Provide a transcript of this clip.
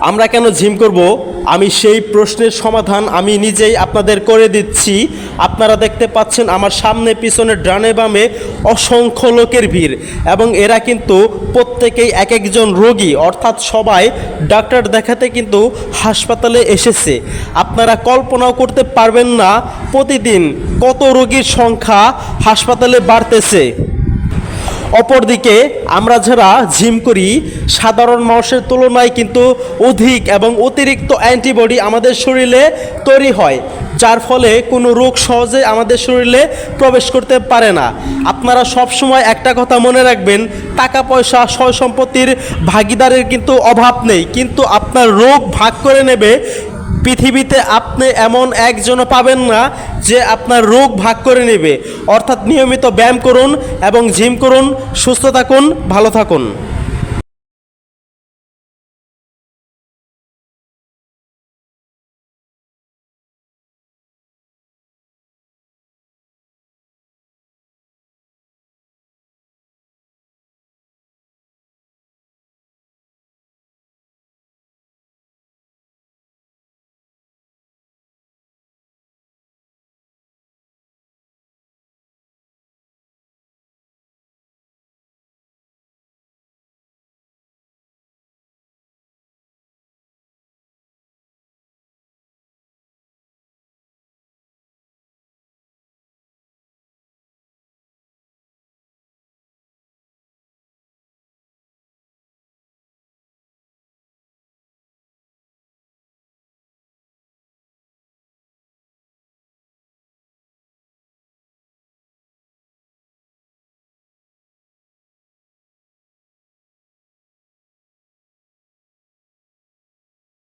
আমরা কেন জিম করব? আমি সেই প্রশ্নের সমাধান আমি নিজেই আপনাদের করে দিচ্ছি। আপনারা দেখতে পাচ্ছেন আমার সামনে পিছনে ডানে বামে অসংখ্য লোকের ভিড়, এবং এরা কিন্তু প্রত্যেকেই এক একজন রোগী, অর্থাৎ সবাই ডাক্তার দেখাতে কিন্তু হাসপাতালে এসেছে। আপনারা কল্পনাও করতে পারবেন না প্রতিদিন কত রোগীর সংখ্যা হাসপাতালে বাড়তেছে। অপরদিকে আমরা যারা জিম করি সাধারণ মানুষের তুলনায় কিন্তু অধিক এবং অতিরিক্ত অ্যান্টিবডি আমাদের শরীরে তৈরি হয়, যার ফলে কোনো রোগ সহজে আমাদের শরীরে প্রবেশ করতে পারে না। আপনারা সবসময় একটা কথা মনে রাখবেন, টাকা পয়সা সয় সম্পত্তির ভাগিদারের কিন্তু অভাব নেই, কিন্তু আপনার রোগ ভাগ করে নেবে পৃথিবীতে আপনি এমন একজনও পাবেন না যে আপনার রোগ ভাগ করে নেবে। অর্থাৎ নিয়মিত ব্যায়াম করুন এবং জিম করুন, সুস্থ থাকুন, ভালো থাকুন।